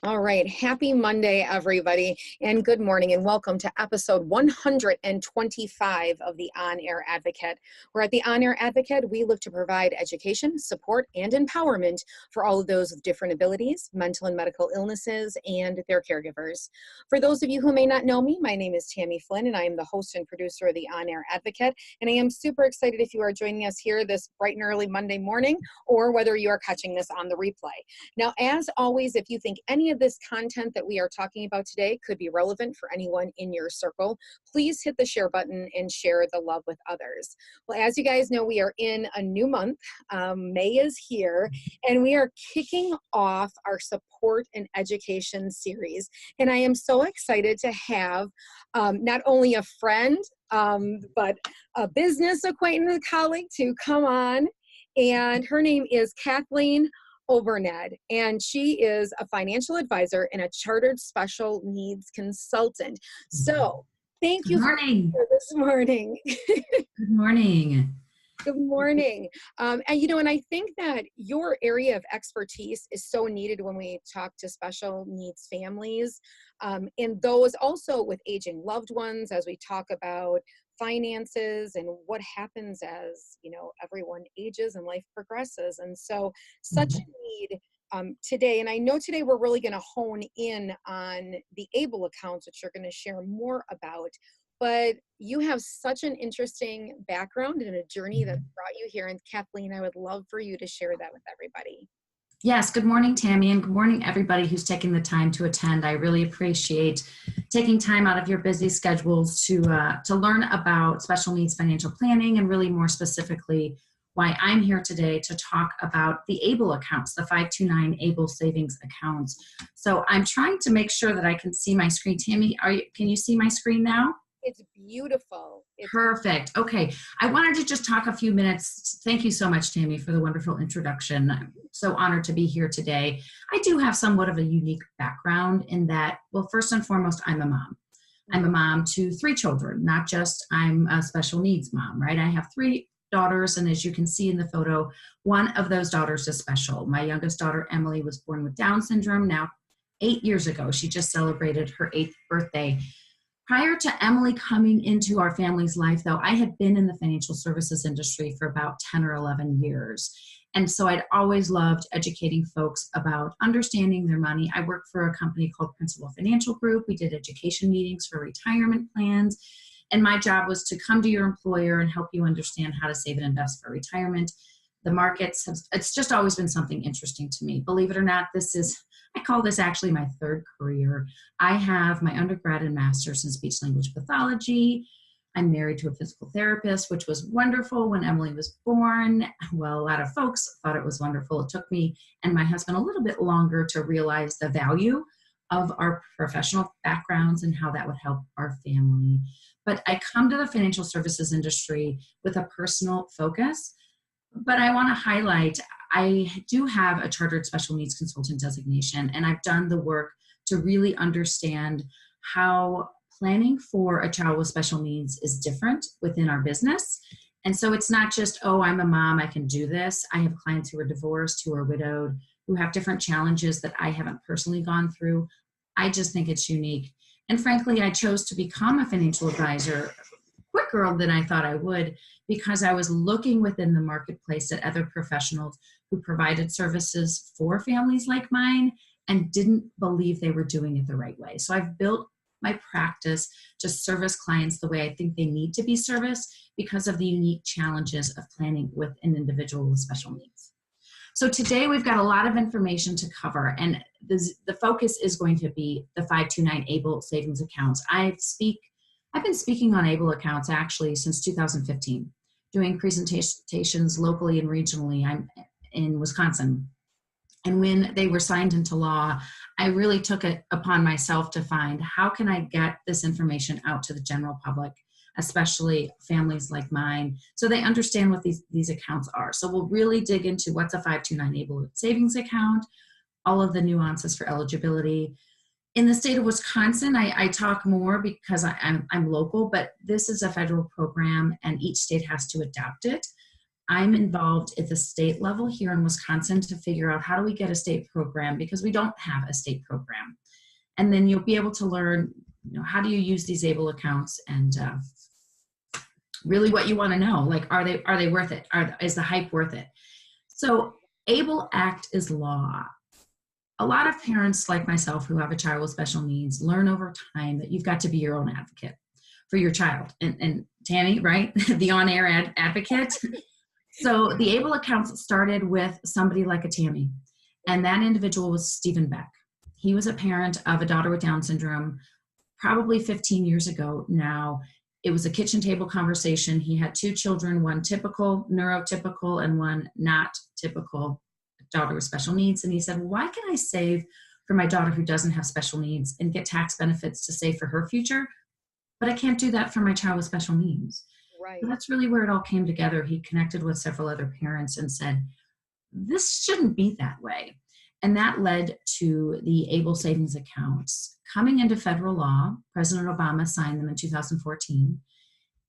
All right. Happy Monday, everybody, and good morning, and welcome to episode 125 of the On Air Advocate. Where at the On Air Advocate, we look to provide education, support, and empowerment for all of those with different abilities, mental and medical illnesses, and their caregivers. For those of you who may not know me, my name is Tammy Flynn, and I am the host and producer of the On Air Advocate. And I am super excited if you are joining us here this bright and early Monday morning, or whether you are catching this on the replay. Now, as always, if you think any of this content that we are talking about today could be relevant for anyone in your circle, please hit the share button and share the love with others. Well, as you guys know, we are in a new month. May is here, and we are kicking off our support and education series. And I am so excited to have not only a friend, but a business acquaintance, colleague to come on. And her name is Kathleen Oberneder, and she is a financial advisor and a chartered special needs consultant. So thank you for being here this morning. Good morning. Good morning. And I think that your area of expertise is so needed when we talk to special needs families, and those also with aging loved ones, as we talk about finances and what happens as, everyone ages and life progresses. And so such a need today. And I know today we're really going to hone in on the ABLE accounts, which you're going to share more about. But you have such an interesting background and a journey that brought you here. And Kathleen, I would love for you to share that with everybody. Yes, good morning, Tammy, and good morning, everybody who's taking the time to attend. I really appreciate taking time out of your busy schedules to learn about special needs financial planning, and really more specifically, why I'm here today to talk about the ABLE accounts, the 529 ABLE savings accounts. So I'm trying to make sure that I can see my screen. Tammy, can you see my screen now? It's beautiful. Perfect. Okay. I wanted to just talk a few minutes. Thank you so much, Tammy, for the wonderful introduction. I'm so honored to be here today. I do have somewhat of a unique background in that, well, first and foremost, I'm a mom. I'm a mom to 3 children, not just I'm a special needs mom, right? I have 3 daughters, and as you can see in the photo, one of those daughters is special. My youngest daughter, Emily, was born with Down syndrome now 8 years ago. She just celebrated her 8th birthday. Prior to Emily coming into our family's life, though, I had been in the financial services industry for about 10 or 11 years. And so I'd always loved educating folks about understanding their money. I worked for a company called Crescendo Financial Group. We did education meetings for retirement plans. And my job was to come to your employer and help you understand how to save and invest for retirement. The markets, it's just always been something interesting to me. Believe it or not, I call this actually my 3rd career. I have my undergrad and master's in speech language pathology. I'm married to a physical therapist, which was wonderful when Emily was born. Well, a lot of folks thought it was wonderful. It took me and my husband a little bit longer to realize the value of our professional backgrounds and how that would help our family. But I come to the financial services industry with a personal focus. But I want to highlight, I do have a chartered special needs consultant designation, and I've done the work to really understand how planning for a child with special needs is different within our business. And so it's not just, oh, I'm a mom, I can do this. I have clients who are divorced, who are widowed, who have different challenges that I haven't personally gone through. I just think it's unique. And frankly, I chose to become a financial advisor quicker than I thought I would, because I was looking within the marketplace at other professionals who provided services for families like mine and didn't believe they were doing it the right way. So I've built my practice to service clients the way I think they need to be serviced because of the unique challenges of planning with an individual with special needs. So today we've got a lot of information to cover, and the focus is going to be the 529 ABLE savings accounts. I've been speaking on ABLE accounts actually since 2015, doing presentations locally and regionally. I'm in Wisconsin. And when they were signed into law, I really took it upon myself to find how can I get this information out to the general public, especially families like mine, so they understand what these accounts are. So we'll really dig into what's a 529 ABLE savings account, all of the nuances for eligibility. In the state of Wisconsin, I talk more because I'm local, but this is a federal program and each state has to adopt it. I'm involved at the state level here in Wisconsin to figure out how do we get a state program, because we don't have a state program. And then you'll be able to learn, how do you use these ABLE accounts, and really what you want to know, like, are they worth it? Is the hype worth it? So ABLE Act is law. A lot of parents like myself who have a child with special needs learn over time that you've got to be your own advocate for your child. And Tammy, right? The on-air advocate. So the ABLE accounts started with somebody like a Tammy, and that individual was Stephen Beck. He was a parent of a daughter with Down syndrome probably 15 years ago now. It was a kitchen table conversation. He had 2 children, one typical, neurotypical, and one not typical, daughter with special needs. And he said, well, why can I save for my daughter who doesn't have special needs and get tax benefits to save for her future, but I can't do that for my child with special needs? Right. So that's really where it all came together. He connected with several other parents and said, this shouldn't be that way. And that led to the ABLE savings accounts coming into federal law. President Obama signed them in 2014.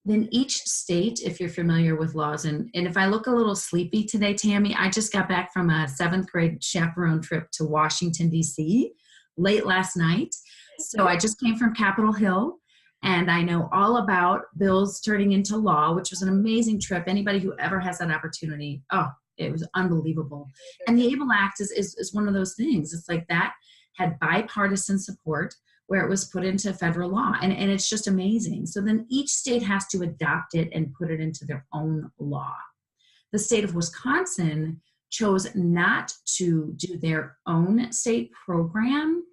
Then each state, if you're familiar with laws, and if I look a little sleepy today, Tammy, I just got back from a 7th grade chaperone trip to Washington, D.C. late last night. So I just came from Capitol Hill, and I know all about bills turning into law, which was an amazing trip. Anybody who ever has that opportunity, it was unbelievable. And the ABLE Act is one of those things. It's like that had bipartisan support where it was put into federal law. And it's just amazing. So then each state has to adopt it and put it into their own law. The state of Wisconsin chose not to do their own state program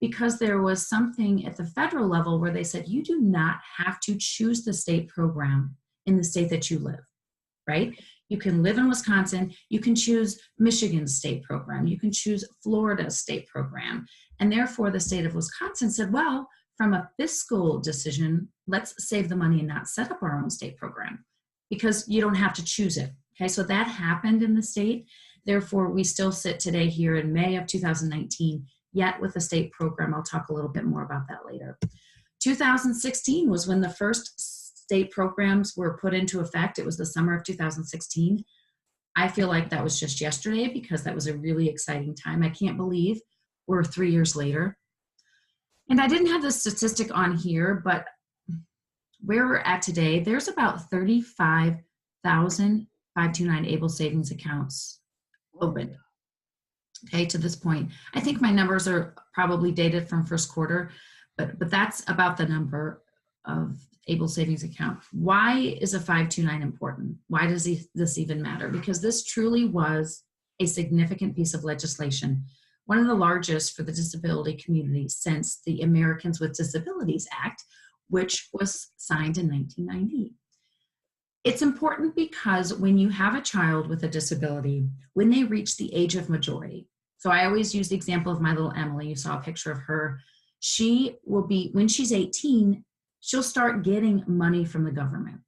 because there was something at the federal level where they said, you do not have to choose the state program in the state that you live, right? You can live in Wisconsin, you can choose Michigan's state program, you can choose Florida's state program. And therefore the state of Wisconsin said, well, from a fiscal decision, let's save the money and not set up our own state program because you don't have to choose it. Okay, so that happened in the state. Therefore, we still sit today here in May of 2019, yet with a state program. I'll talk a little bit more about that later. 2016 was when the first state programs were put into effect. It was the summer of 2016. I feel like that was just yesterday because that was a really exciting time. I can't believe we're 3 years later. And I didn't have the statistic on here, but where we're at today, there's about 35,000 529 ABLE savings accounts opened. Okay, to this point. I think my numbers are probably dated from first quarter, but that's about the number of ABLE savings account. Why is a 529 important? Why does this even matter? Because this truly was a significant piece of legislation, one of the largest for the disability community since the Americans with Disabilities Act, which was signed in 1990. It's important because when you have a child with a disability, when they reach the age of majority, so I always use the example of my little Emily, you saw a picture of her, she will be, when she's 18, she'll start getting money from the government.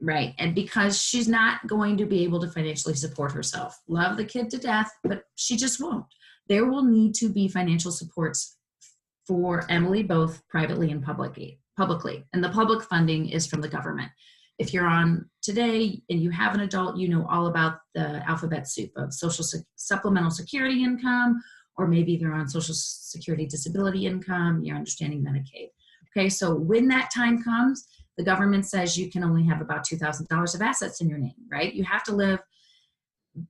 Right. And because she's not going to be able to financially support herself. Love the kid to death, but she just won't. There will need to be financial supports for Emily, both privately and publicly. And the public funding is from the government. If you're on today and you have an adult, you know all about the alphabet soup of supplemental security income, or maybe they're on Social Security disability income, you're understanding Medicaid. Okay, so when that time comes, the government says you can only have about $2,000 of assets in your name, right? You have to live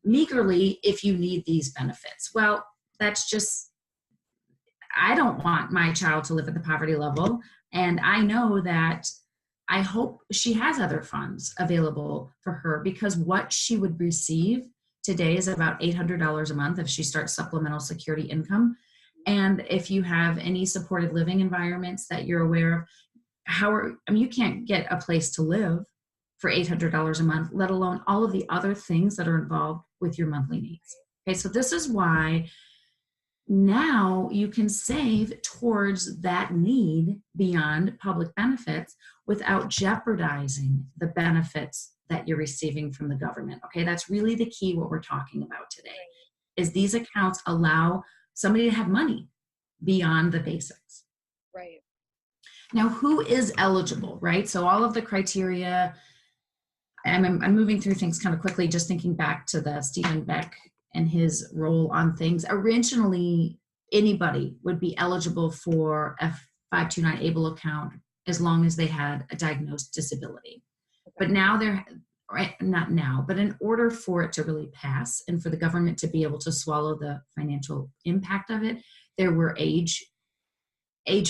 meagerly if you need these benefits. Well, that's just, I don't want my child to live at the poverty level. And I know that I hope she has other funds available for her, because what she would receive today is about $800 a month if she starts supplemental security income. And if you have any supported living environments that you're aware of, you can't get a place to live for $800 a month, let alone all of the other things that are involved with your monthly needs. Okay, so this is why now you can save towards that need beyond public benefits without jeopardizing the benefits that you're receiving from the government. Okay, that's really the key, what we're talking about today, is these accounts allow somebody to have money beyond the basics. Right. Now, who is eligible, right? So all of the criteria, I'm moving through things kind of quickly, just thinking back to the Stephen Beck and his role on things. Originally, anybody would be eligible for a 529 ABLE account as long as they had a diagnosed disability. But now not now, but in order for it to really pass and for the government to be able to swallow the financial impact of it, there were age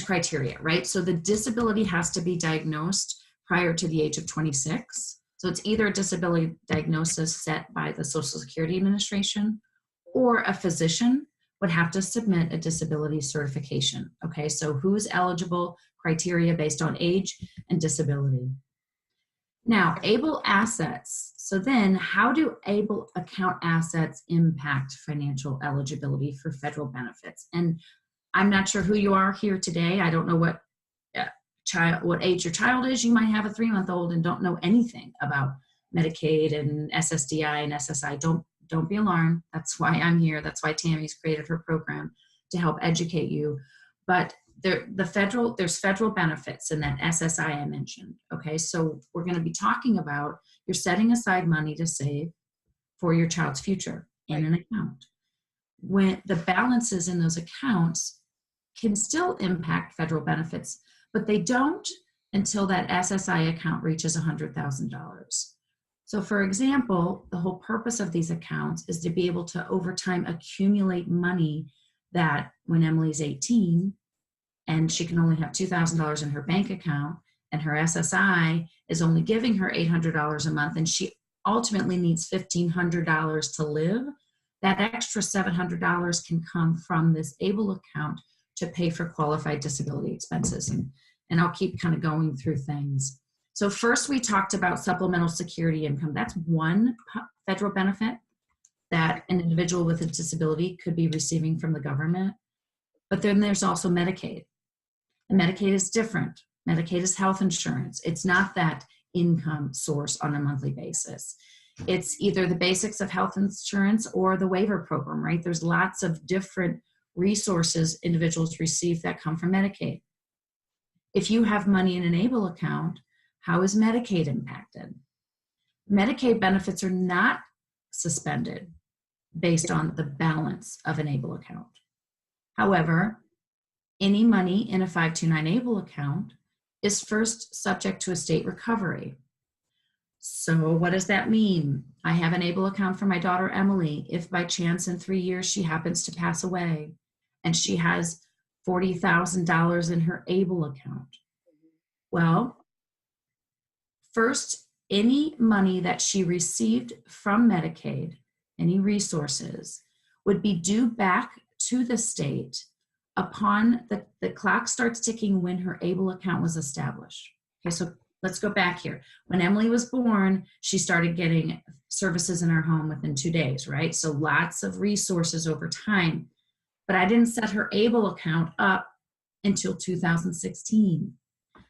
criteria, right? So the disability has to be diagnosed prior to the age of 26. So it's either a disability diagnosis set by the Social Security Administration, or a physician would have to submit a disability certification. Okay, so who's eligible, criteria based on age and disability. Now, ABLE assets. So then how do ABLE account assets impact financial eligibility for federal benefits? And I'm not sure who you are here today. I don't know what age your child is. You might have a 3-month-old and don't know anything about Medicaid and SSDI and SSI. Don't be alarmed. That's why I'm here. That's why Tammy's created her program, to help educate you. But there's federal benefits in that SSI I mentioned. Okay, so we're going to be talking about, you're setting aside money to save for your child's future in an account. When the balances in those accounts can still impact federal benefits, but they don't until that SSI account reaches $100,000. So for example, the whole purpose of these accounts is to be able to over time accumulate money that when Emily's 18 and she can only have $2,000 in her bank account and her SSI is only giving her $800 a month and she ultimately needs $1,500 to live, that extra $700 can come from this ABLE account to pay for qualified disability expenses. And I'll keep kind of going through things. So first we talked about supplemental security income. That's one federal benefit that an individual with a disability could be receiving from the government. But then there's also Medicaid. And Medicaid is different. Medicaid is health insurance. It's not that income source on a monthly basis. It's either the basics of health insurance or the waiver program, right? There's lots of different resources individuals receive that come from Medicaid. If you have money in an ABLE account, how is Medicaid impacted? Medicaid benefits are not suspended based on the balance of an ABLE account. However, any money in a 529 ABLE account is first subject to a state recovery. So what does that mean? I have an ABLE account for my daughter, Emily. If by chance in 3 years she happens to pass away and she has $40,000 in her ABLE account, well, first, any money that she received from Medicaid, any resources, would be due back to the state upon the clock starts ticking when her ABLE account was established. Okay, so let's go back here. When Emily was born, she started getting services in our home within 2 days, right? So lots of resources over time. But I didn't set her ABLE account up until 2016.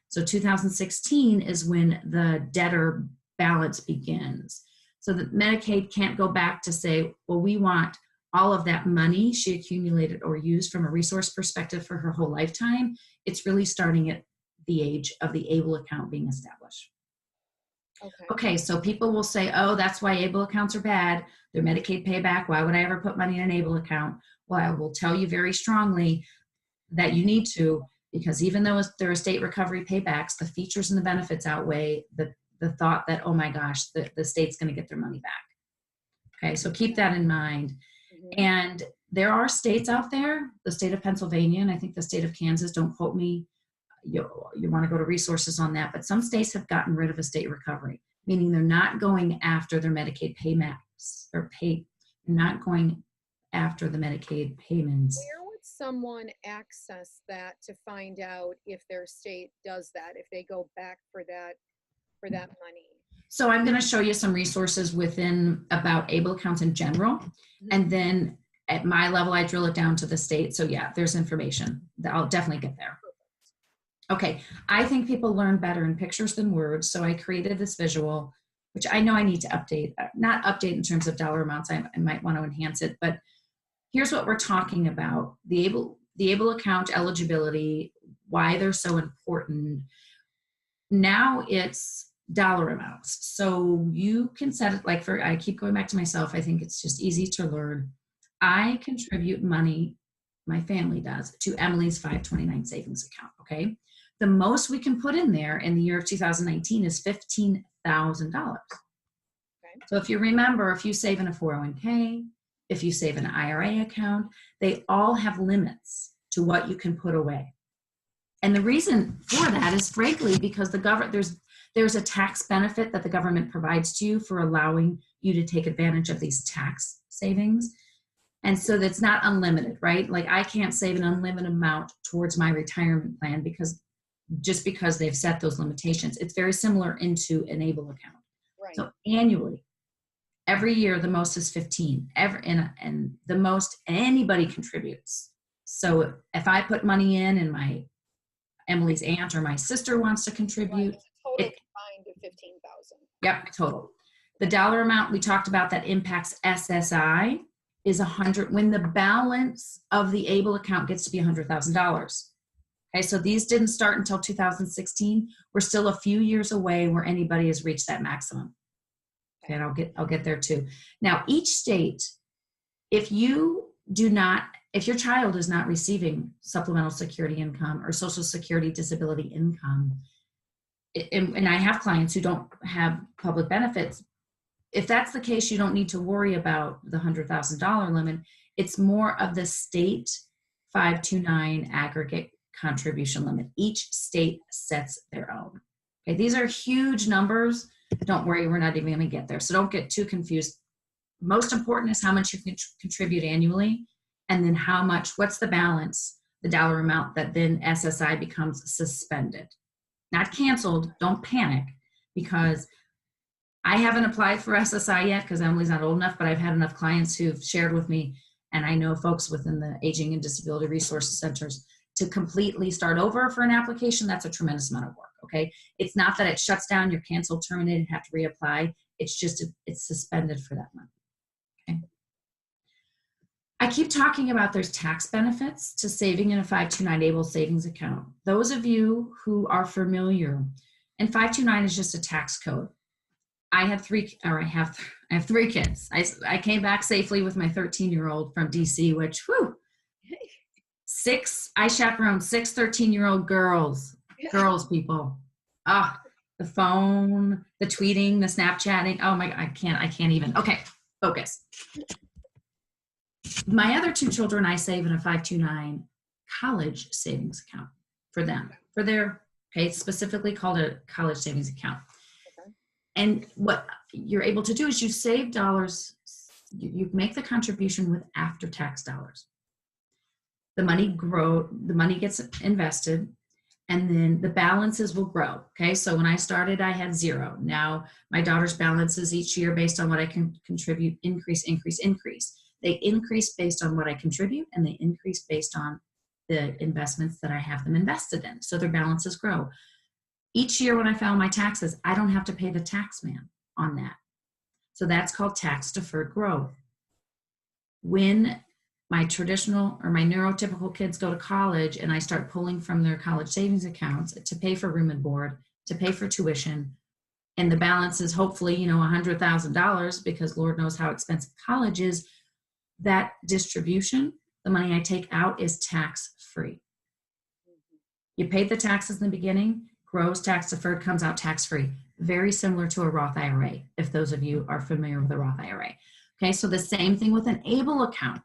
So 2016 is when the debtor balance begins. So that Medicaid can't go back to say, well, we want all of that money she accumulated or used from a resource perspective for her whole lifetime. It's really starting at the age of the ABLE account being established. Okay, so people will say, oh, that's why ABLE accounts are bad. They're Medicaid payback. Why would I ever put money in an ABLE account? Well, I will tell you very strongly that you need to, because even though there are state recovery paybacks, the features and the benefits outweigh the thought that, oh my gosh, the state's going to get their money back. Okay, so keep that in mind. And there are states out there, the state of Pennsylvania, and I think the state of Kansas, don't quote me, you want to go to resources on that, but some states have gotten rid of a state recovery, meaning they're not going after their Medicaid payments not going after the Medicaid payments. Where would someone access that to find out if their state does that, if they go back for that money? So I'm going to show you some resources within about ABLE accounts in general. And then at my level, I drill it down to the state. So yeah, there's information that I'll definitely get there. Okay, I think people learn better in pictures than words. So I created this visual, which I know I need to update, not update in terms of dollar amounts. I might want to enhance it, but here's what we're talking about. The ABLE account eligibility, why they're so important. Now it's dollar amounts. So you can set it like I keep going back to myself. I think it's just easy to learn. I contribute money, my family does, to Emily's 529 savings account. Okay. The most we can put in there in the year of 2019 is $15,000. Okay. So if you remember, if you save in a 401k, if you save in an IRA account, they all have limits to what you can put away. And the reason for that is frankly because the government, there's a tax benefit that the government provides to you for allowing you to take advantage of these tax savings. And so that's not unlimited, right? Like I can't save an unlimited amount towards my retirement plan because they've set those limitations. It's very similar into an ABLE account. Right. So annually, every year, the most is 15, and the most anybody contributes. So if I put money in and Emily's aunt or my sister wants to contribute. Right. Total combined of 15,000. Yep, total. The dollar amount we talked about that impacts SSI is 100 when the balance of the ABLE account gets to be $100,000. Okay, so these didn't start until 2016. We're still a few years away where anybody has reached that maximum. Okay, and I'll get there too. Now, each state, if your child is not receiving supplemental security income or Social Security disability income, and I have clients who don't have public benefits, if that's the case, you don't need to worry about the $100,000 limit. It's more of the state 529 aggregate contribution limit. Each state sets their own. Okay, these are huge numbers. Don't worry, we're not even going to get there. So don't get too confused. Most important is how much you can contribute annually, and then what's the balance, the dollar amount that then SSI becomes suspended. Not canceled, don't panic, because I haven't applied for SSI yet because Emily's not old enough, but I've had enough clients who've shared with me, and I know folks within the Aging and Disability Resource Centers, to completely start over for an application. That's a tremendous amount of work, okay? It's not that it shuts down, you're canceled, terminated, have to reapply. It's just, it's suspended for that month, okay? I keep talking about there's tax benefits to saving in a 529 ABLE savings account. Those of you who are familiar, and 529 is just a tax code. I have three kids. I came back safely with my 13-year-old from DC, which, I chaperoned 6 13-year-old girls, people. The phone, the tweeting, the Snapchatting. Oh my, I can't even. Okay, focus. My other 2 children, I save in a 529 college savings account for them, for their, specifically called a college savings account. Okay. And what you're able to do is you save dollars, you make the contribution with after-tax dollars. The money gets invested, and then the balances will grow. Okay, so when I started, I had 0. Now my daughter's balances each year based on what I can contribute increase. They increase based on what I contribute, and they increase based on the investments that I have them invested in. So their balances grow. Each year when I file my taxes, I don't have to pay the tax man on that. So that's called tax deferred growth. When my traditional or my neurotypical kids go to college and I start pulling from their college savings accounts to pay for room and board, to pay for tuition, and the balance is hopefully, $100,000, because Lord knows how expensive college is, that distribution, the money I take out, is tax-free. You paid the taxes in the beginning, grows tax deferred, comes out tax-free. Very similar to a Roth IRA, if those of you are familiar with a Roth IRA. Okay, so the same thing with an ABLE account.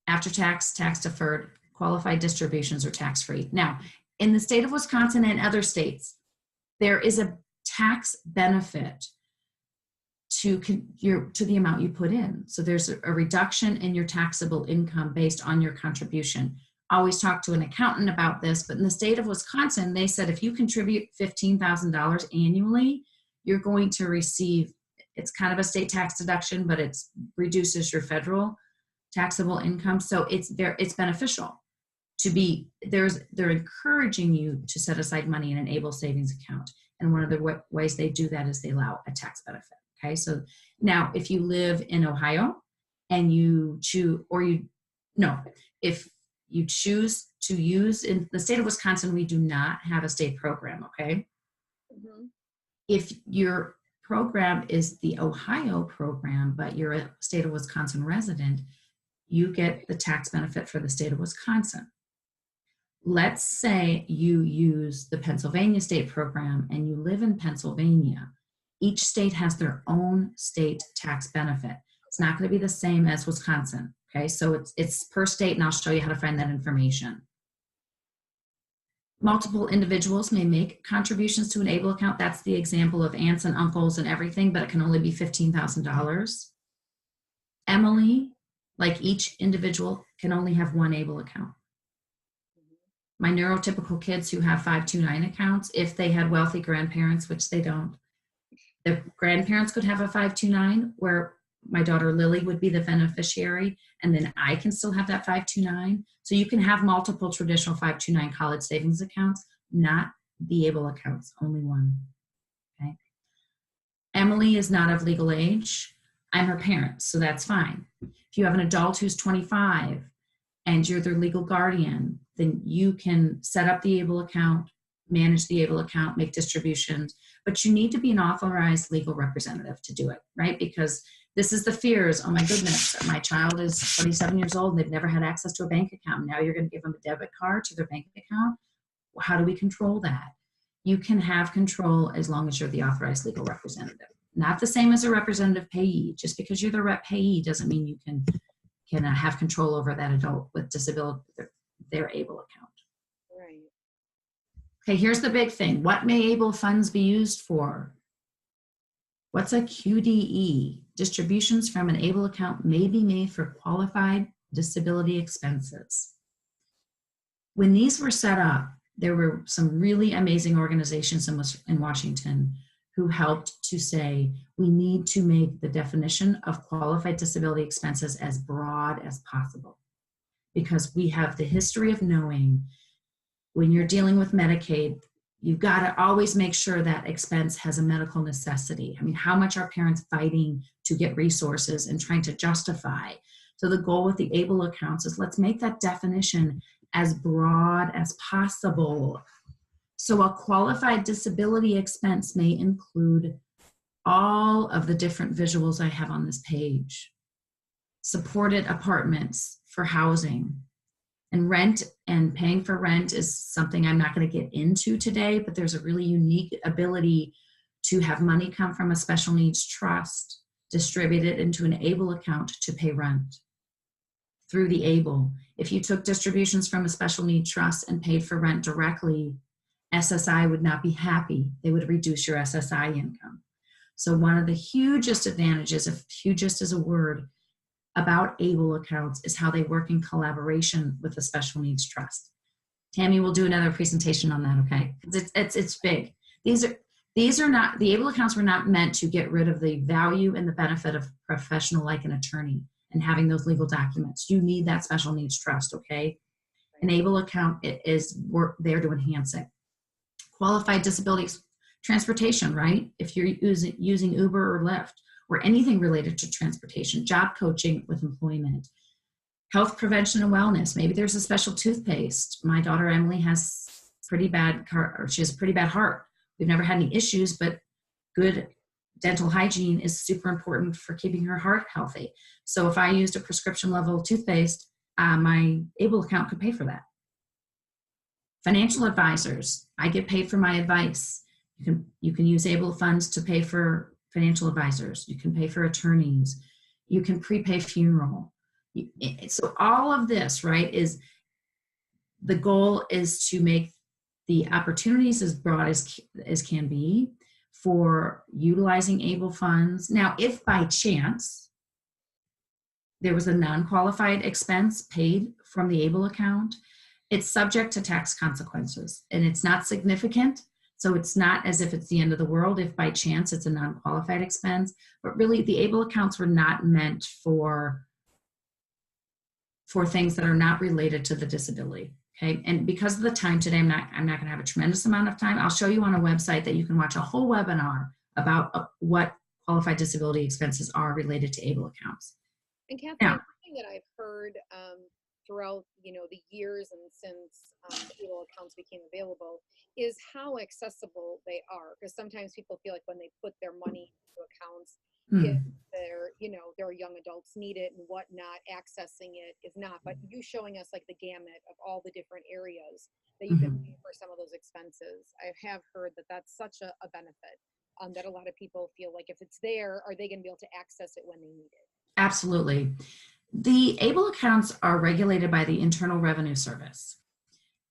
After tax, tax deferred, qualified distributions are tax-free. Now, in the state of Wisconsin and other states, there is a tax benefit to the amount you put in. So there's a reduction in your taxable income based on your contribution. I always talk to an accountant about this, but in the state of Wisconsin, they said if you contribute $15,000 annually, you're going to receive, it's kind of a state tax deduction, but it reduces your federal taxable income. So it's beneficial to be, they're encouraging you to set aside money in an ABLE savings account. And one of the ways they do that is they allow a tax benefit. Okay, so now if you live in Ohio and if you choose to use, in the state of Wisconsin, we do not have a state program, okay? If your program is the Ohio program, but you're a state of Wisconsin resident, you get the tax benefit for the state of Wisconsin. Let's say you use the Pennsylvania state program and you live in Pennsylvania. Each state has their own state tax benefit. It's not going to be the same as Wisconsin. Okay, so it's per state, and I'll show you how to find that information. Multiple individuals may make contributions to an ABLE account. That's the example of aunts and uncles and everything, but it can only be $15,000. Emily, like each individual, can only have one ABLE account. My neurotypical kids who have 529 accounts, if they had wealthy grandparents, which they don't, the grandparents could have a 529 where my daughter Lily would be the beneficiary, and then I can still have that 529. So you can have multiple traditional 529 college savings accounts, not the ABLE accounts, only one. Okay. Emily is not of legal age. I'm her parent, so that's fine. If you have an adult who's 25 and you're their legal guardian, then you can set up the ABLE account, manage the ABLE account, make distributions, but you need to be an authorized legal representative to do it, right? Because this is the fears. Oh my goodness, my child is 27 years old and they've never had access to a bank account. Now you're going to give them a debit card to their bank account. How do we control that? You can have control as long as you're the authorized legal representative. Not the same as a representative payee. Just because you're the rep payee doesn't mean you can have control over that adult with disability, their ABLE account. Right. Okay, here's the big thing. What may ABLE funds be used for? What's a QDE? Distributions from an ABLE account may be made for qualified disability expenses. When these were set up, there were some really amazing organizations in Washington who helped to say, we need to make the definition of qualified disability expenses as broad as possible. Because we have the history of knowing when you're dealing with Medicaid, you've got to always make sure that expense has a medical necessity. I mean, how much are parents fighting to get resources and trying to justify? So the goal with the ABLE accounts is let's make that definition as broad as possible. So a qualified disability expense may include all of the different visuals I have on this page. Supported apartments for housing. And rent and paying for rent is something I'm not going to get into today, but there's a really unique ability to have money come from a special needs trust, distributed into an ABLE account to pay rent through the ABLE. If you took distributions from a special needs trust and paid for rent directly, SSI would not be happy. They would reduce your SSI income. So one of the hugest advantages, if hugest is a word, about ABLE accounts is how they work in collaboration with the special needs trust. Tammy will do another presentation on that, okay? It's big. These are not, the ABLE accounts were not meant to get rid of the value and the benefit of a professional like an attorney and having those legal documents. You need that special needs trust, okay? An ABLE account is there to enhance it. Qualified disability transportation, right? If you're using Uber or Lyft, or anything related to transportation, job coaching with employment, health prevention and wellness. Maybe there's a special toothpaste. My daughter Emily has she has a pretty bad heart. We've never had any issues, but good dental hygiene is super important for keeping her heart healthy. So if I used a prescription level toothpaste, my ABLE account could pay for that. Financial advisors, I get paid for my advice. You can use ABLE funds to pay for financial advisors. You can pay for attorneys. You can prepay funeral. So all of this, right, is the goal is to make the opportunities as broad as can be for utilizing ABLE funds. Now, if by chance there was a non-qualified expense paid from the ABLE account, it's subject to tax consequences, and it's not significant. So it's not as if it's the end of the world if by chance it's a non-qualified expense, but really the ABLE accounts were not meant for things that are not related to the disability, okay? And because of the time today, I'm not going to have a tremendous amount of time. I'll show you on a website that you can watch a whole webinar about what qualified disability expenses are related to ABLE accounts. And Kathleen, now, something that I've heard throughout, the years and since able accounts became available is how accessible they are. Because sometimes people feel like when they put their money into accounts, if their young adults need it and whatnot, accessing it is not. But you showing us like the gamut of all the different areas that you can pay for some of those expenses. I have heard that that's such a benefit, that a lot of people feel like if it's there, are they going to be able to access it when they need it? Absolutely. The ABLE accounts are regulated by the Internal Revenue Service,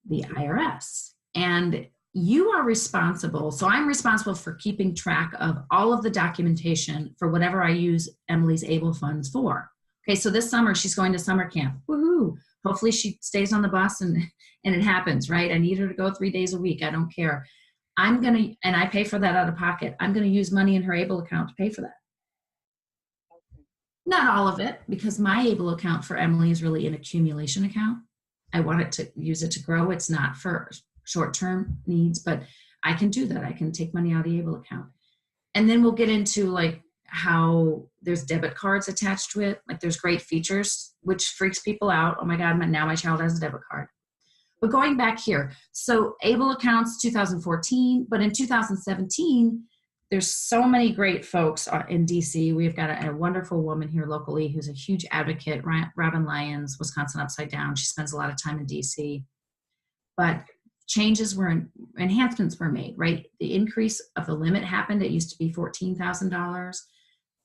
the IRS, and you are responsible. So I'm responsible for keeping track of all of the documentation for whatever I use Emily's ABLE funds for. Okay, so this summer she's going to summer camp. Woohoo! Hopefully she stays on the bus and it happens, right? I need her to go 3 days a week. I don't care. And I pay for that out of pocket. I'm going to use money in her ABLE account to pay for that. Not all of it, because my ABLE account for Emily is really an accumulation account. I want it to use it to grow. It's not for short-term needs, but I can do that. I can take money out of the ABLE account. And then we'll get into like how there's debit cards attached to it. Like there's great features, which freaks people out. Oh my God, now my child has a debit card. But going back here, so ABLE accounts 2014, but in 2017, there's so many great folks in DC. We've got a wonderful woman here locally who's a huge advocate, Robin Lyons, Wisconsin Upside Down. She spends a lot of time in DC. But enhancements were made, right? The increase of the limit happened. It used to be $14,000.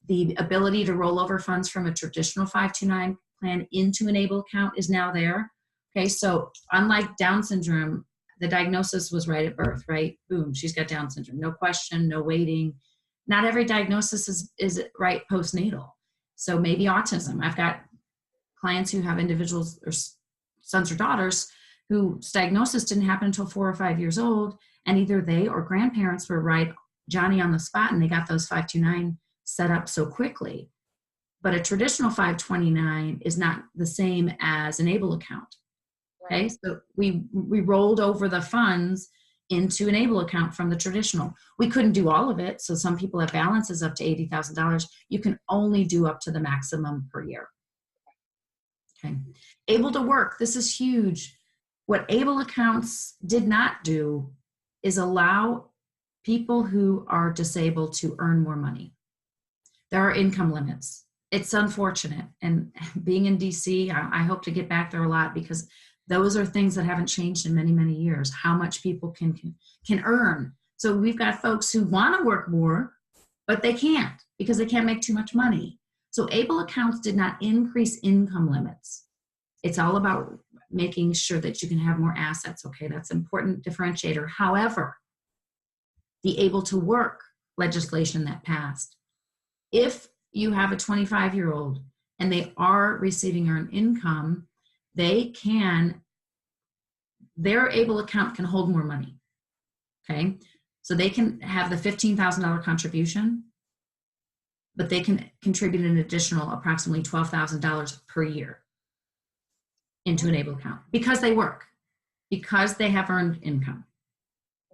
The ability to roll over funds from a traditional 529 plan into an ABLE account is now there. Okay, so unlike Down syndrome, the diagnosis was right at birth, right? Boom, she's got Down syndrome. No question, no waiting. Not every diagnosis is right postnatal. So maybe autism. I've got clients who have individuals or sons or daughters whose diagnosis didn't happen until 4 or 5 years old, and either they or grandparents were right Johnny on the spot and they got those 529 set up so quickly. But a traditional 529 is not the same as an ABLE account. Okay, so we rolled over the funds into an ABLE account from the traditional. We couldn't do all of it, so some people have balances up to $80,000. You can only do up to the maximum per year. Okay, able to work. This is huge. What ABLE accounts did not do is allow people who are disabled to earn more money. There are income limits. It's unfortunate, and being in DC, I hope to get back there a lot because those are things that haven't changed in many, many years, how much people can earn. So we've got folks who want to work more, but they can't because they can't make too much money. So ABLE accounts did not increase income limits. It's all about making sure that you can have more assets. Okay, that's an important differentiator. However, the able to work legislation that passed, if you have a 25-year-old and they are receiving earned income, their ABLE account can hold more money, okay? So they can have the $15,000 contribution, but they can contribute an additional approximately $12,000 per year into an ABLE account because they work, because they have earned income.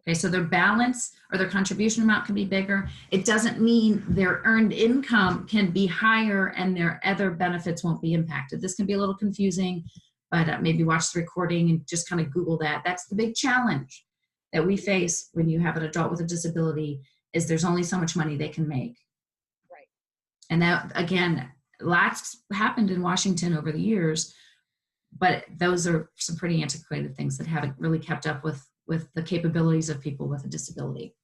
Okay, so their balance or their contribution amount can be bigger. It doesn't mean their earned income can be higher and their other benefits won't be impacted. This can be a little confusing, but maybe watch the recording and just kind of Google that. That's the big challenge that we face when you have an adult with a disability is there's only so much money they can make. Right. And that, again, lots happened in Washington over the years, but those are some pretty antiquated things that haven't really kept up with the capabilities of people with a disability.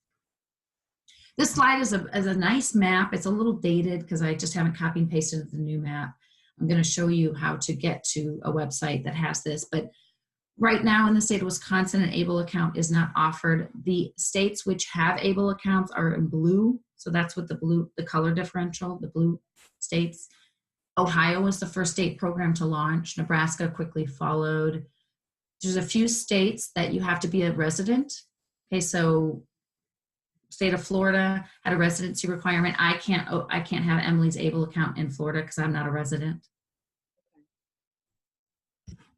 This slide is a nice map. It's a little dated because I just haven't copy and pasted the new map. I'm going to show you how to get to a website that has this, but right now in the state of Wisconsin, an ABLE account is not offered. The states which have ABLE accounts are in blue, so that's what the color differential, the blue states. Ohio was the first state program to launch. Nebraska quickly followed. There's a few states that you have to be a resident. Okay, so state of Florida had a residency requirement. I can't have Emily's ABLE account in Florida because I'm not a resident.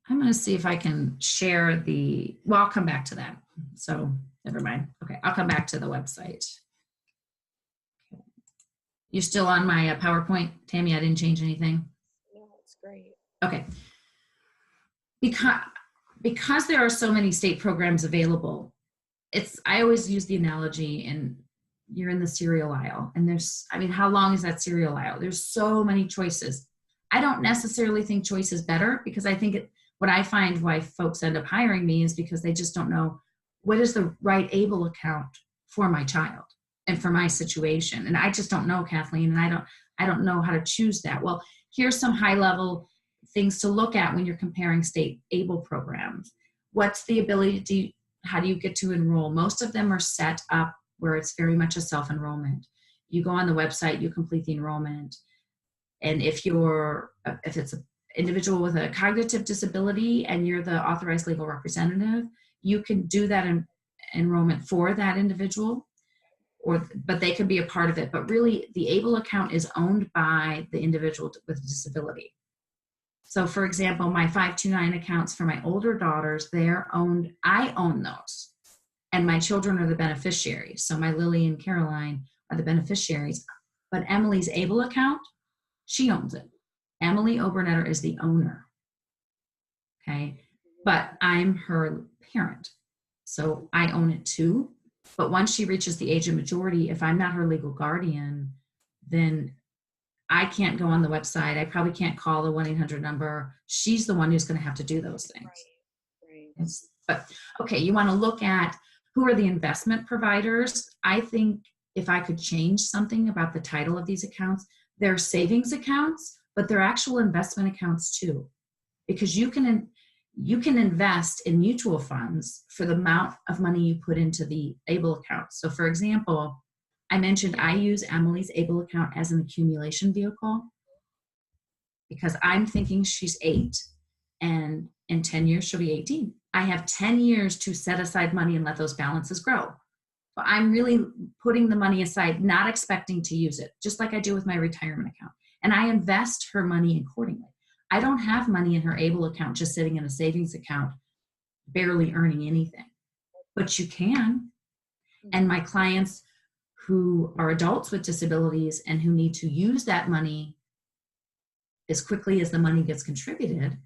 I'm going to see if I can share well, I'll come back to that. So never mind. Okay, I'll come back to the website. Okay. You're still on my PowerPoint, Tammy? I didn't change anything? No, it's great. Okay. because there are so many state programs available, I always use the analogy, and you're in the cereal aisle, and how long is that cereal aisle? There's so many choices. I don't necessarily think choice is better, because I think what I find why folks end up hiring me is because they just don't know what is the right ABLE account for my child and for my situation. And I just don't know, Kathleen, and I don't know how to choose that. Well, here's some high level things to look at when you're comparing state ABLE programs. What's the ability how do you get to enroll? Most of them are set up where it's very much a self-enrollment. You go on the website, you complete the enrollment. And if it's an individual with a cognitive disability and you're the authorized legal representative, you can do that enrollment for that individual, but they could be a part of it. But really, the ABLE account is owned by the individual with a disability. So for example, my 529 accounts for my older daughters, I own those. And my children are the beneficiaries. So my Lily and Caroline are the beneficiaries. But Emily's ABLE account, she owns it. Emily Oberneder is the owner. Okay. But I'm her parent. So I own it too. But once she reaches the age of majority, if I'm not her legal guardian, then I can't go on the website. I probably can't call the 1-800 number. She's the one who's going to have to do those things. Right. But okay, you want to look at who are the investment providers. I think if I could change something about the title of these accounts, they're savings accounts, but they're actual investment accounts too, because you can invest in mutual funds for the amount of money you put into the ABLE account. So for example, I mentioned I use Emily's ABLE account as an accumulation vehicle because I'm thinking she's 8 and in 10 years she'll be 18. I have 10 years to set aside money and let those balances grow. But I'm really putting the money aside, not expecting to use it, just like I do with my retirement account. And I invest her money accordingly. I don't have money in her ABLE account just sitting in a savings account, barely earning anything. But you can. And my clients who are adults with disabilities and who need to use that money as quickly as the money gets contributed,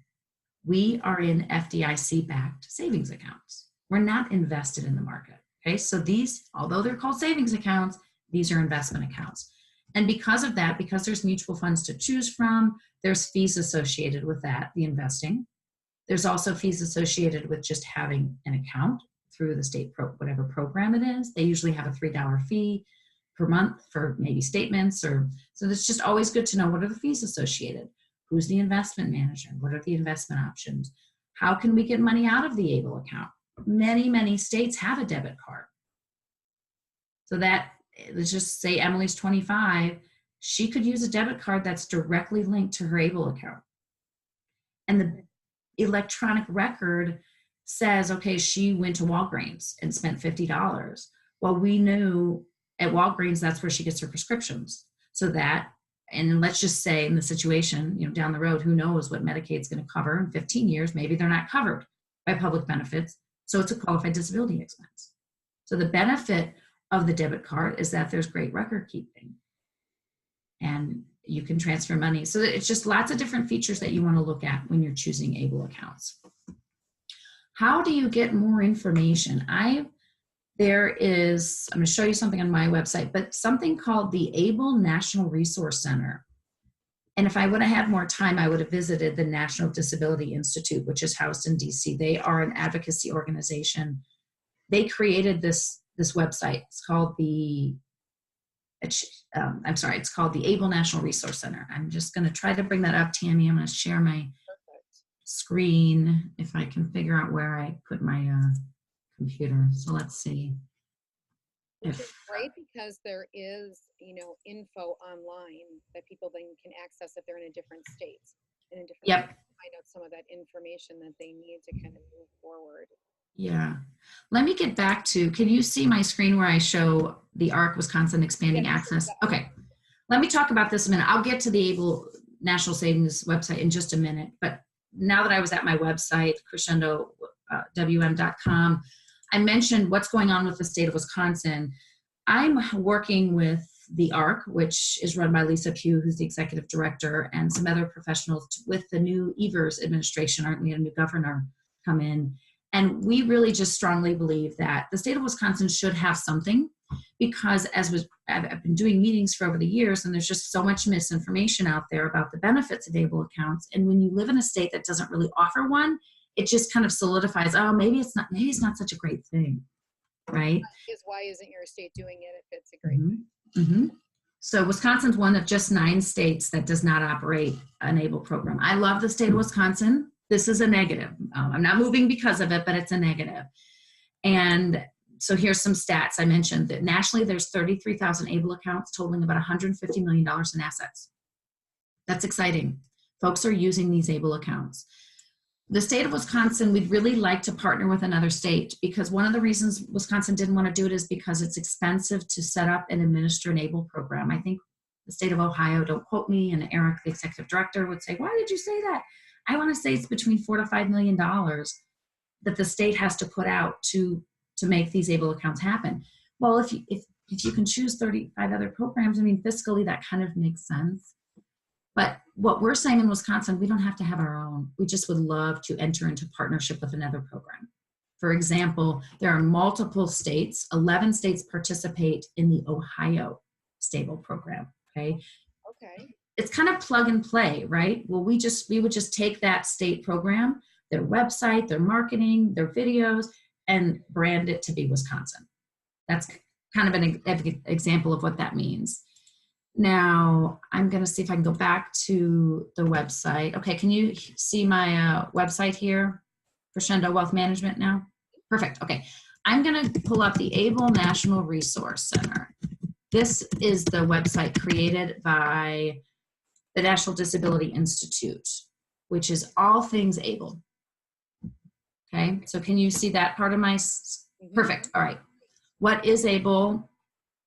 we are in FDIC-backed savings accounts. We're not invested in the market. Okay, so these, although they're called savings accounts, these are investment accounts. And because of that, because there's mutual funds to choose from, there's fees associated with that, the investing. There's also fees associated with just having an account through the state, whatever program it is. They usually have a $3 fee per month for maybe statements, so it's just always good to know what are the fees associated. Who's the investment manager? What are the investment options? How can we get money out of the ABLE account? Many states have a debit card. So that, let's just say Emily's 25, she could use a debit card that's directly linked to her ABLE account. And the electronic record says, okay, she went to Walgreens and spent $50. Well, we knew at Walgreens, that's where she gets her prescriptions. So that, and let's just say in the situation, down the road, who knows what Medicaid's going to cover in 15 years, maybe they're not covered by public benefits. So it's a qualified disability expense. So the benefit of the debit card is that there's great record keeping and you can transfer money. So it's just lots of different features that you want to look at when you're choosing ABLE accounts. How do you get more information? I'm going to show you something on my website, but something called the ABLE National Resource Center. And if I would have had more time, I would have visited the National Disability Institute, which is housed in DC. They are an advocacy organization. They created this website. It's called it's called the ABLE National Resource Center. I'm just going to try to bring that up, Tammy. I'm going to share my screen if I can figure out where I put my computer. So let's see. Which is great because there is, info online that people then can access if they're in a different state and in different Yep. find out some of that information that they need to kind of move forward. Yeah. Let me get back to, can you see my screen where I show the ARC Wisconsin Expanding Access? Okay. Let me talk about this a minute. I'll get to the ABLE National Savings website in just a minute. But now that I was at my website, crescendowm.com, I mentioned what's going on with the state of Wisconsin. I'm working with the ARC, which is run by Lisa Pugh, who's the executive director, and some other professionals with the new Evers administration, aren't we, a new governor come in. And we really just strongly believe that the state of Wisconsin should have something, because I've been doing meetings for over the years, and there's just so much misinformation out there about the benefits of ABLE accounts. And when you live in a state that doesn't really offer one, it just kind of solidifies, oh, maybe it's not such a great thing, right? Because why isn't your state doing it if it's a great thing? Mm-hmm. So Wisconsin's one of just 9 states that does not operate an ABLE program. I love the state of Wisconsin. This is a negative. I'm not moving because of it, but it's a negative. And so here's some stats. I mentioned that nationally there's 33,000 ABLE accounts totaling about $150 million in assets. That's exciting. Folks are using these ABLE accounts. The state of Wisconsin, we'd really like to partner with another state, because one of the reasons Wisconsin didn't want to do it is because it's expensive to set up and administer an ABLE program. I think the state of Ohio, don't quote me, and Eric, the executive director, would say, why did you say that? I want to say it's between $4 to $5 million that the state has to put out to make these ABLE accounts happen. Well, if you can choose 35 other programs, I mean, fiscally, that kind of makes sense. But what we're saying in Wisconsin, we don't have to have our own. We just would love to enter into partnership with another program. For example, there are multiple states, 11 states participate in the Ohio stable program, okay? Okay. It's kind of plug and play, right? Well, we would just take that state program, their website, their marketing, their videos, and brand it to be Wisconsin. That's kind of an example of what that means. Now, I'm going to see if I can go back to the website. Okay, can you see my website here? Crescendo Wealth Management now? Perfect, okay. I'm going to pull up the ABLE National Resource Center. This is the website created by the National Disability Institute, which is all things ABLE. Okay, so can you see that part of my, perfect, all right. What is ABLE?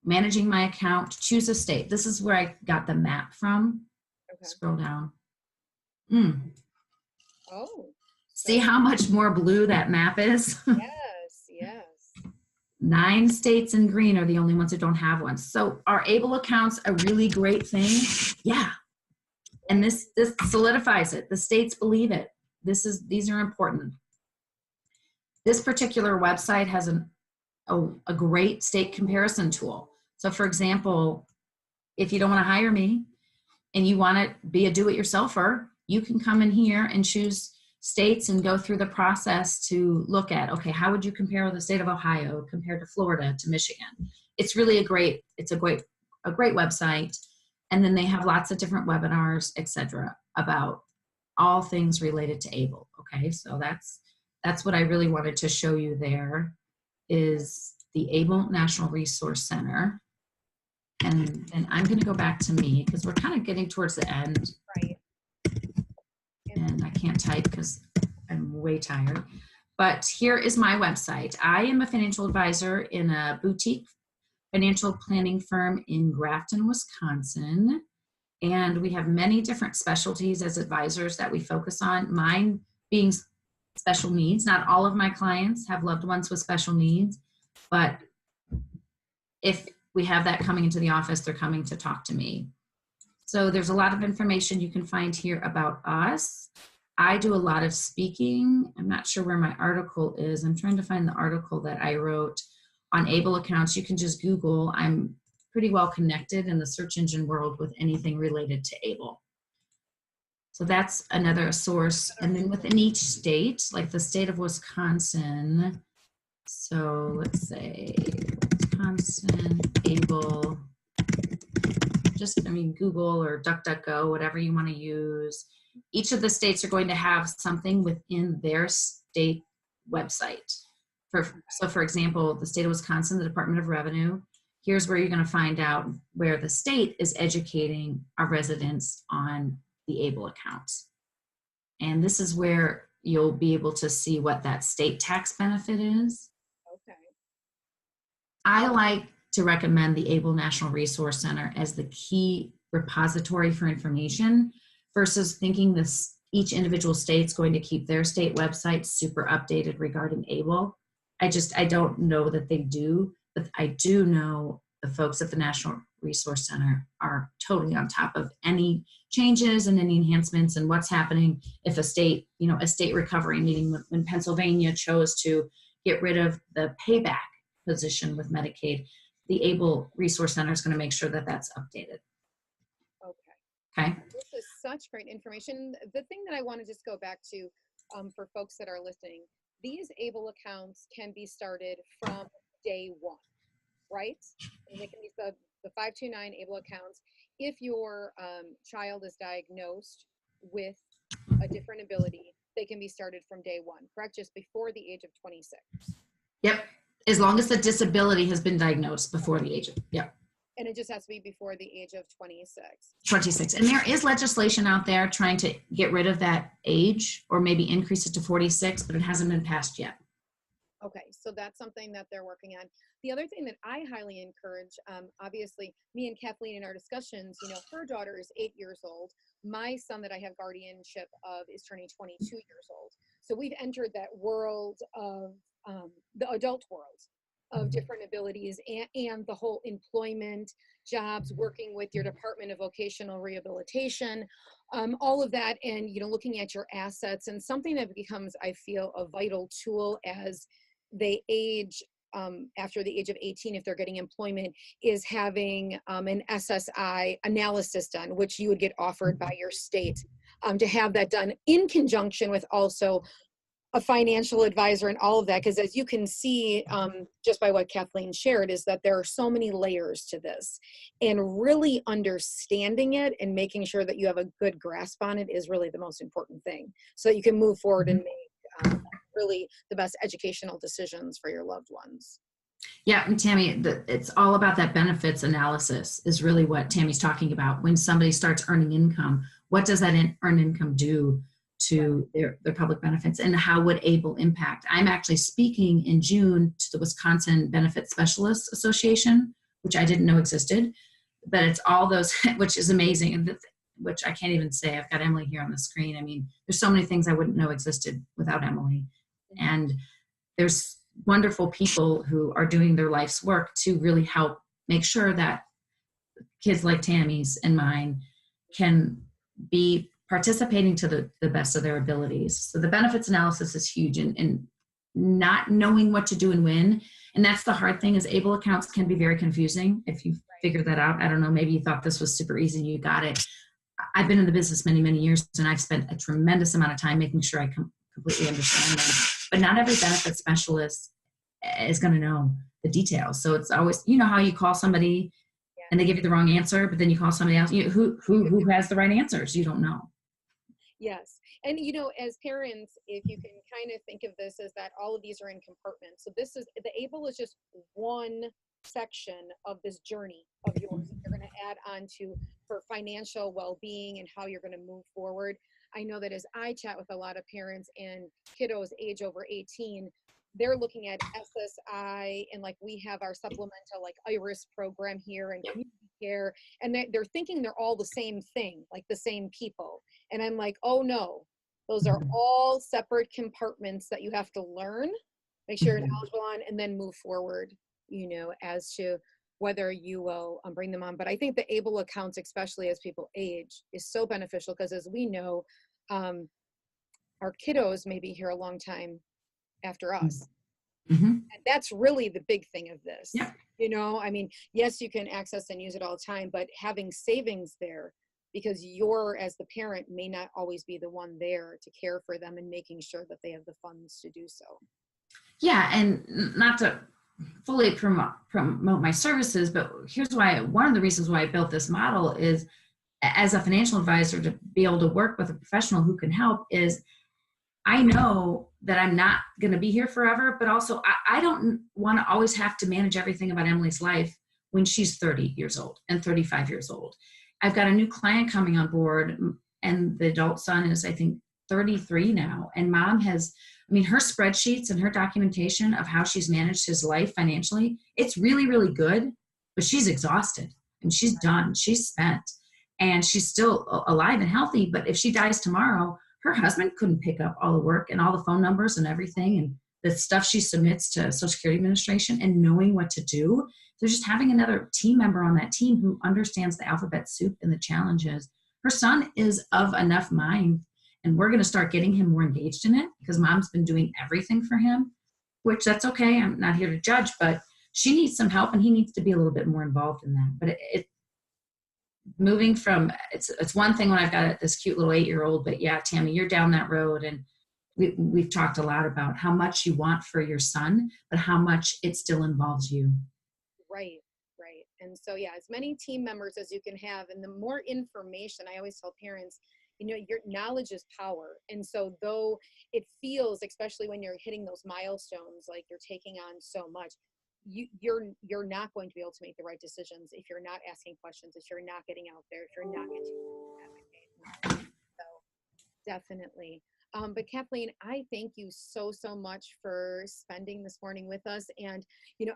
Managing my account, choose a state. This is where I got the map from. Okay. Scroll down. Oh. See how much more blue that map is? Yes, yes. 9 states in green are the only ones that don't have one. So are ABLE accounts a really great thing? Yeah. And this solidifies it. The states believe it. These are important. This particular website has a great state comparison tool. So for example, if you don't want to hire me and you want to be a do-it-yourselfer, you can come in here and choose states and go through the process to look at, okay, how would you compare the state of Ohio compared to Florida to Michigan? It's really a great website. And then they have lots of different webinars, etc., about all things related to ABLE. Okay, so that's what I really wanted to show you there, is the ABLE National Resource Center. And then I'm going to go back to me because we're kind of getting towards the end. Right. And I can't type because I'm way tired. But here is my website. I am a financial advisor in a boutique financial planning firm in Grafton, Wisconsin. And we have many different specialties as advisors that we focus on. Mine being special needs. Not all of my clients have loved ones with special needs, but if we have that coming into the office, they're coming to talk to me. So there's a lot of information you can find here about us. I do a lot of speaking. I'm not sure where my article is. I'm trying to find the article that I wrote on ABLE accounts. You can just Google. I'm pretty well connected in the search engine world with anything related to ABLE. So that's another source. And then within each state, like the state of Wisconsin, so let's say Wisconsin, ABLE, Google or DuckDuckGo, whatever you want to use. Each of the states are going to have something within their state website. So for example, the state of Wisconsin, the Department of Revenue, here's where you're going to find out where the state is educating our residents on the ABLE accounts. And this is where you'll be able to see what that state tax benefit is. Okay. I like to recommend the ABLE National Resource Center as the key repository for information versus thinking each individual state's going to keep their state website super updated regarding ABLE. I don't know that they do, but I do know the folks at the National Resource Center are totally on top of any changes and any enhancements and what's happening if a state recovery meeting, when Pennsylvania chose to get rid of the payback position with Medicaid, the ABLE Resource Center is going to make sure that that's updated. Okay. This is such great information. The thing that I want to just go back to for folks that are listening, these ABLE accounts can be started from day one, right? And they can be the 529 ABLE accounts. If your child is diagnosed with a different ability, they can be started from day one, correct? Just before the age of 26. Yep. As long as the disability has been diagnosed before the age of, yep. And it just has to be before the age of 26. 26. And there is legislation out there trying to get rid of that age or maybe increase it to 46, but it hasn't been passed yet. Okay, so that's something that they're working on. The other thing that I highly encourage, obviously, me and Kathleen in our discussions, her daughter is 8 years old. My son that I have guardianship of is turning 22 years old. So we've entered that world of the adult world of different abilities and the whole employment, jobs, working with your Department of Vocational Rehabilitation, all of that, and looking at your assets, and something that becomes, I feel, a vital tool as they age after the age of 18, if they're getting employment, is having an SSI analysis done, which you would get offered by your state, to have that done in conjunction with also a financial advisor and all of that, because as you can see, just by what Kathleen shared, is that there are so many layers to this, and really understanding it and making sure that you have a good grasp on it is really the most important thing, so that you can move forward and make really the best educational decisions for your loved ones. Yeah, and Tammy, it's all about that benefits analysis is really what Tammy's talking about. When somebody starts earning income, what does that earned income do to their public benefits, and how would ABLE impact? I'm actually speaking in June to the Wisconsin Benefit Specialists Association, which I didn't know existed, but it's all those, which is amazing, and which I can't even say. I've got Emily here on the screen. I mean, there's so many things I wouldn't know existed without Emily. And there's wonderful people who are doing their life's work to really help make sure that kids like Tammy's and mine can be participating to the best of their abilities. So the benefits analysis is huge, and not knowing what to do and when. And that's the hard thing, is ABLE accounts can be very confusing if you figure that out. I don't know, maybe you thought this was super easy and you got it. I've been in the business many, many years, and I've spent a tremendous amount of time making sure I completely understand them. But not every benefit specialist is going to know the details. So it's always, how you call somebody and they give you the wrong answer, but then you call somebody else, who has the right answers? You don't know. Yes. And, as parents, if you can kind of think of this as that all of these are in compartments. So the ABLE is just one section of this journey of yours that you're going to add on to for financial well-being and how you're going to move forward. I know that as I chat with a lot of parents and kiddos age over 18, they're looking at SSI, and like we have our supplemental like IRIS program here and community care, and they're thinking they're all the same thing, like the same people. And I'm like, oh no, those are all separate compartments that you have to learn, make sure you're knowledgeable on, and then move forward, as to whether you will bring them on. But I think the ABLE accounts, especially as people age, is so beneficial, because as we know, our kiddos may be here a long time after us. And that's really the big thing of this. Yeah. I mean, yes, you can access and use it all the time, but having savings there, because you're, as the parent, may not always be the one there to care for them and making sure that they have the funds to do so. Yeah, and not to fully promote my services, but here's why, one of the reasons why I built this model is, as a financial advisor, to be able to work with a professional who can help, is I know that I'm not going to be here forever, but also I don't want to always have to manage everything about Emily's life when she's 30 years old and 35 years old. I've got a new client coming on board, and the adult son is, I think, 33 now. And mom has, her spreadsheets and her documentation of how she's managed his life financially, it's really, really good, but she's exhausted and she's done, she's spent, and she's still alive and healthy. But if she dies tomorrow, her husband couldn't pick up all the work and all the phone numbers and everything. And the stuff she submits to Social Security Administration and knowing what to do. So just having another team member on that team who understands the alphabet soup and the challenges. Her son is of enough mind, and we're going to start getting him more engaged in it because mom's been doing everything for him, which that's okay. I'm not here to judge, but she needs some help and he needs to be a little bit more involved in that. But moving from, it's one thing when I've got this cute little 8-year-old, but yeah, Tammy, you're down that road, and we've talked a lot about how much you want for your son, but how much it still involves you. Right. And so, yeah, as many team members as you can have, and the more information, I always tell parents, your knowledge is power. And so though it feels, especially when you're hitting those milestones, like you're taking on so much, you're not going to be able to make the right decisions if you're not asking questions, if you're not getting out there, if you're not getting to advocate. So definitely. But Kathleen, I thank you so much for spending this morning with us. And,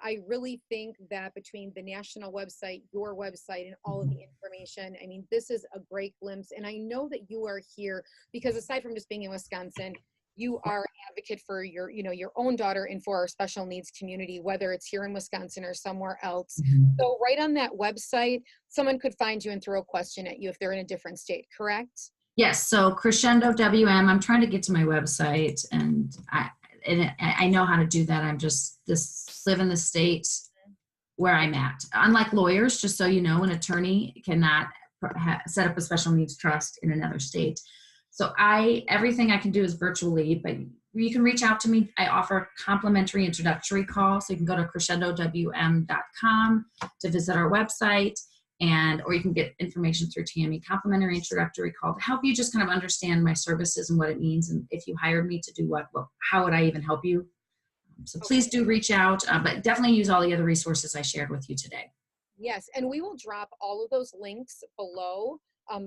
I really think that between the national website, your website, and all of the information, I mean, this is a great glimpse. And I know that you are here because aside from just being in Wisconsin, you are an advocate for your own daughter and for our special needs community, whether it's here in Wisconsin or somewhere else. So right on that website, someone could find you and throw a question at you if they're in a different state, correct? Yes, so Crescendo WM. I'm trying to get to my website, and I know how to do that. I'm just live in the state where I'm at. Unlike lawyers, just so you know, an attorney cannot set up a special needs trust in another state. So everything I can do is virtually, but you can reach out to me. I offer a complimentary introductory call, so you can go to crescendowm.com to visit our website. Or you can get information through Tammy, complimentary introductory call to help you just kind of understand my services and what it means. And if you hired me to do what, how would I even help you? So please do reach out, but definitely use all the other resources I shared with you today. Yes, and we will drop all of those links below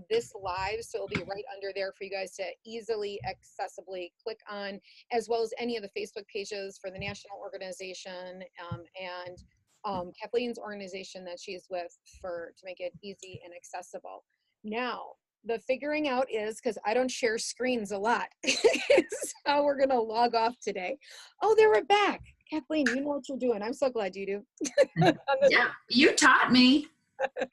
this live, so it'll be right under there for you guys to easily, accessibly click on, as well as any of the Facebook pages for the national organization and Kathleen's organization that she's with to make it easy and accessible. Now, the figuring out is, because I don't share screens a lot, is how we're going to log off today. Oh, they were back. Kathleen, you know what you're doing. I'm so glad you do. Yeah, you taught me.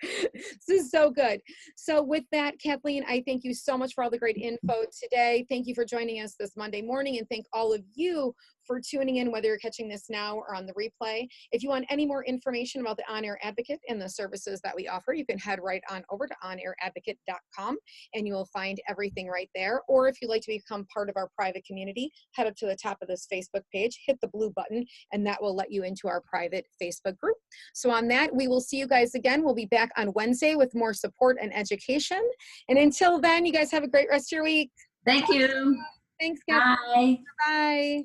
This is so good. So with that, Kathleen, I thank you so much for all the great info today. Thank you for joining us this Monday morning, and thank all of you for tuning in, whether you're catching this now or on the replay. If you want any more information about the On Air Advocate and the services that we offer, you can head right on over to onairadvocate.com and you will find everything right there. Or if you'd like to become part of our private community, head up to the top of this Facebook page, hit the blue button, and that will let you into our private Facebook group. So on that, we will see you guys again. We'll be back on Wednesday with more support and education. And until then, you guys have a great rest of your week. Thank you. Thanks, Kathleen. Bye. Bye.